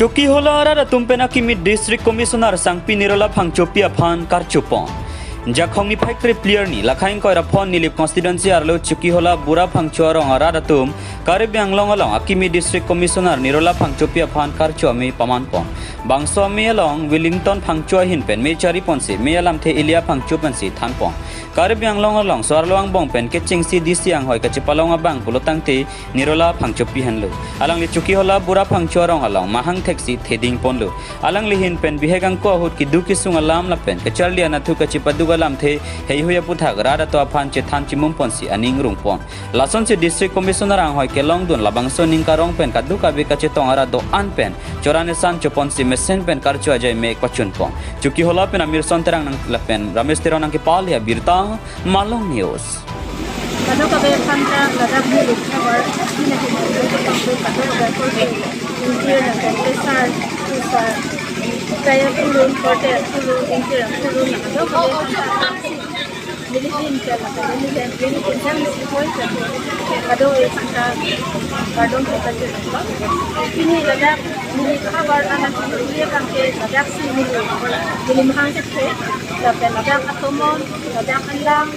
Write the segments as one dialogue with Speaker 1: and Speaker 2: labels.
Speaker 1: Chokihola arat atumpen akimi District Commissioner Sangpi Nirola Phangchopi aphan karcho Jakhongni factory player ni lakhain ko rapon nilip constituency arlo Chokihola bura phangcho rong arat atum karibyang long akimi District Commissioner Nirola Phangchopi aphan karcho ami paman pon bangso ami along Wellington phangcho hin pen me chari pon si me alam the Ilia phangcho pen si than pon karibyang long swarloang bong pen ketching si disiang hoi kachipalong abang pulotang te Nirola Phangchopi hanlo alang li Chokihola bura phangcho rong along mahang taxi theding ponlo alang li hin pen bihegang ko hut ki duki sung alam la pen kacharli anathu kachipadu lam the hei hoya putha grada to aphan che than chimum pon si aning rung pon lason se District Commissioner ang hoi ke long dun labang so ning karong pen kadu ka be kache tong ara do an pen chorane san chopon si mesen pen karcho ajay me pachun pon Chokihola pen amir son terang nang la pen ramesh terang nang ke pal ya birta malong news
Speaker 2: kado ka be panta ladab ni recover ni na ke kado ka ko ke injir na pesar pesar kaya pulun kote pulun injir pulun na kado ka be nilipin ka na kado nilipin jam si ko ka kado e panta kado ka kado kini ladab ni cover anak ni kan ke ladab si ni mahang se la pe ladab atomon ladab anlang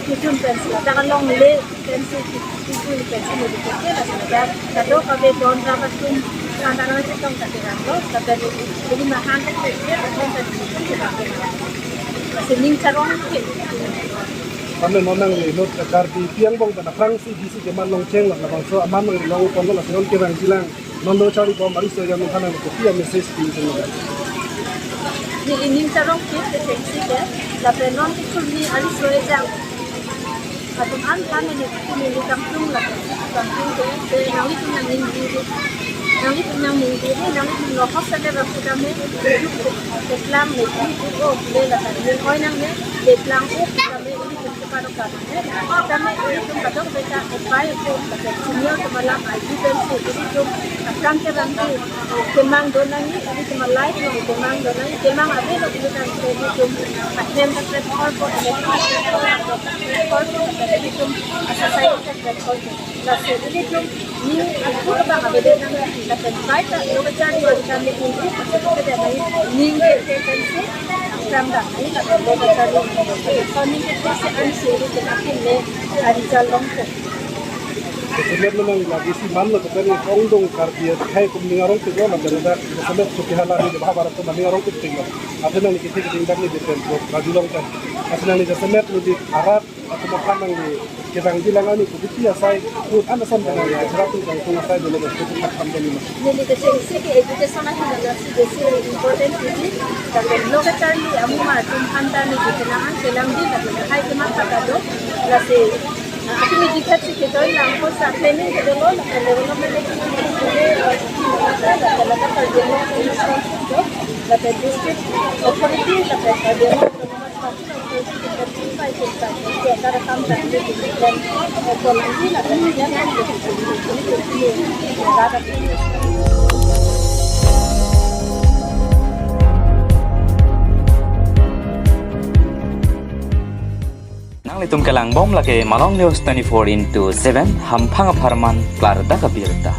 Speaker 2: Kitun pensi, ada long le pensi kitun pensi le dikit lah sebenarnya. Kado kabe don rapat pun antara kita orang tak terang loh. Tapi jadi mahan tu dia orang tak terang. Sening carong tu.
Speaker 3: Kami nonang le not akar di tiang bong tanah Fransi di sini zaman long ceng lah bang so aman long long pon lah seron kerang silang nondo cari bom aris yang mungkin aku tiap message di sana.
Speaker 2: Ni ining carong tu pensi dia. Tapi non itu ni aris yang atum an kan ni kampung lah kampung tu nang itu nang ni nang itu lokap saja waktu kami Islam ni itu le lah kan ni kau nang ni Islam tu kami ini separuh kami itu kadang kita upaya tu semua semalam ID pensi itu akan terangkan kemang donang ni ini semalai kemang donang kemang ada lo kita itu akhirnya kita korpo itu asal sektor nasi ini tu ni aku tak ada beda dengan kita baca lo cari macam ni pun kita ada ni pensi standar ini kita baca so ni kita ansi itu akhirnya hari jalan tu
Speaker 3: Sebenarnya memang lagi si mana tu kan kongdong kardia hai kum ningarong tu lah berada sebenarnya Chokihola ni bah barat tu ningarong tu tinggal ada nang kita tinggal ni deten rajulong kan asal ni sebenarnya tu di arat atau makan nang ni kita bilang ni tu dia sai tu anda sampai nang ya seratu yang tu sai dulu tu tak sampai ni
Speaker 2: ni kita sih education ni adalah si important ini dan lokal cari amu macam hantar ni kita nak selang di tapi hai kemat kata tu lah si Aku ni jika kita orang pun sampai ni kita loh, kalau orang mereka kalau kerja tu, lepas district authority, lepas kerja kita sampai dan kalau lagi lepas jangan
Speaker 1: Litum kelang bom lagi malong news 24/7 hampang aparman klar da kabirta